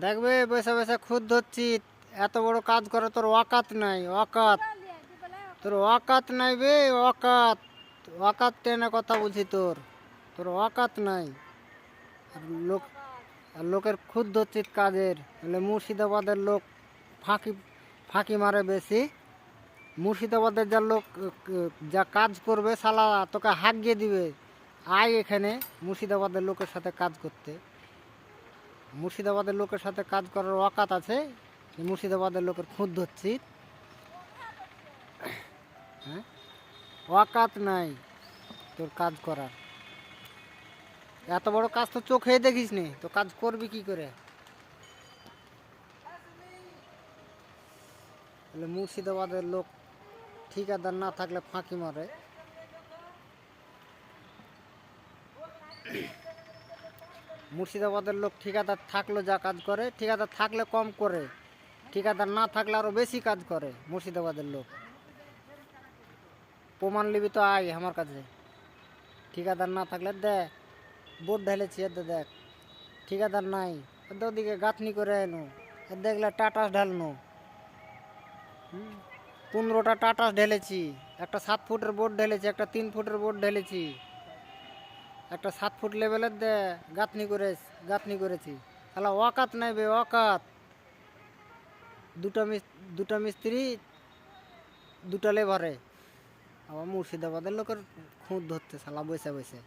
দেখবে বসে বসে খুদ ধরছি, এত বড় কাজ করে তোর ওয়াকাত নাই, ওয়াকাত তোর ওয়াকাত নাই বে, ওয়াকাত ওয়াকাত টেনে কথা বলছি, তোর তোর ওয়াকাত নাই। আর লোক আর লোকের খুদ ধরছি কাজের, বলে মুর্শিদাবাদের লোক ফাঁকি ফাঁকি মারে বেশি। মুর্শিদাবাদের যা লোক যা কাজ করবে শালা তোকে হাঁকিয়ে দিবে, আয় এখানে মুর্শিদাবাদের লোকের সাথে কাজ করতে। মুর্শিদাবাদের লোকের সাথে কাজ করার ওয়াকাত আছে, মুর্শিদাবাদের লোকের খুদ ধরছি। হ্যাঁ, ওয়াকাত নাই তোর কাজ করার। এত বড় কাজ তো চোখেই দেখিস নি, তো কাজ করবি কি করে? তাহলে মুর্শিদাবাদের লোক ঠিকাদার না থাকলে ফাঁকি মারে। মুর্শিদাবাদের লোক ঠিকাদার থাকলে যা কাজ করে, ঠিকাদার থাকলে কম করে, ঠিকাদার না থাকলে আরো বেশি কাজ করে মুর্শিদাবাদের লোক। প্রমাণ নিবি তো আয় আমার কাছে। ঠিকাদার না থাকলে দেখ, বোর্ড ঢেলেছি এদের দেখ, ঠিকাদার নাই, এদের ওদিকে গাঁথনি করে এনো, এর দেখলে টাটাস ঢালনো। 15টা টাটাস ঢেলেছি, একটা 7 ফুটের বোর্ড ঢেলেছি, একটা 3 ফুটের বোর্ড ঢেলেছি, একটা 7 ফুট লেভেলের দে গাঁথনি করেছি। তাহলে ওয়াকাত নাই বে, ওয়াকাত। দুটা মিস্ত্রি, দুটা লেবারে। আবার মুর্শিদাবাদের লোকের খুঁত ধরতে শালা বসে বসে,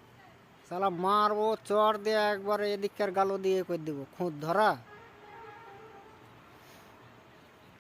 শালা মারবো চর দিয়ে একবারে এদিককার গালো দিয়ে করে দেবো খুঁত ধরা।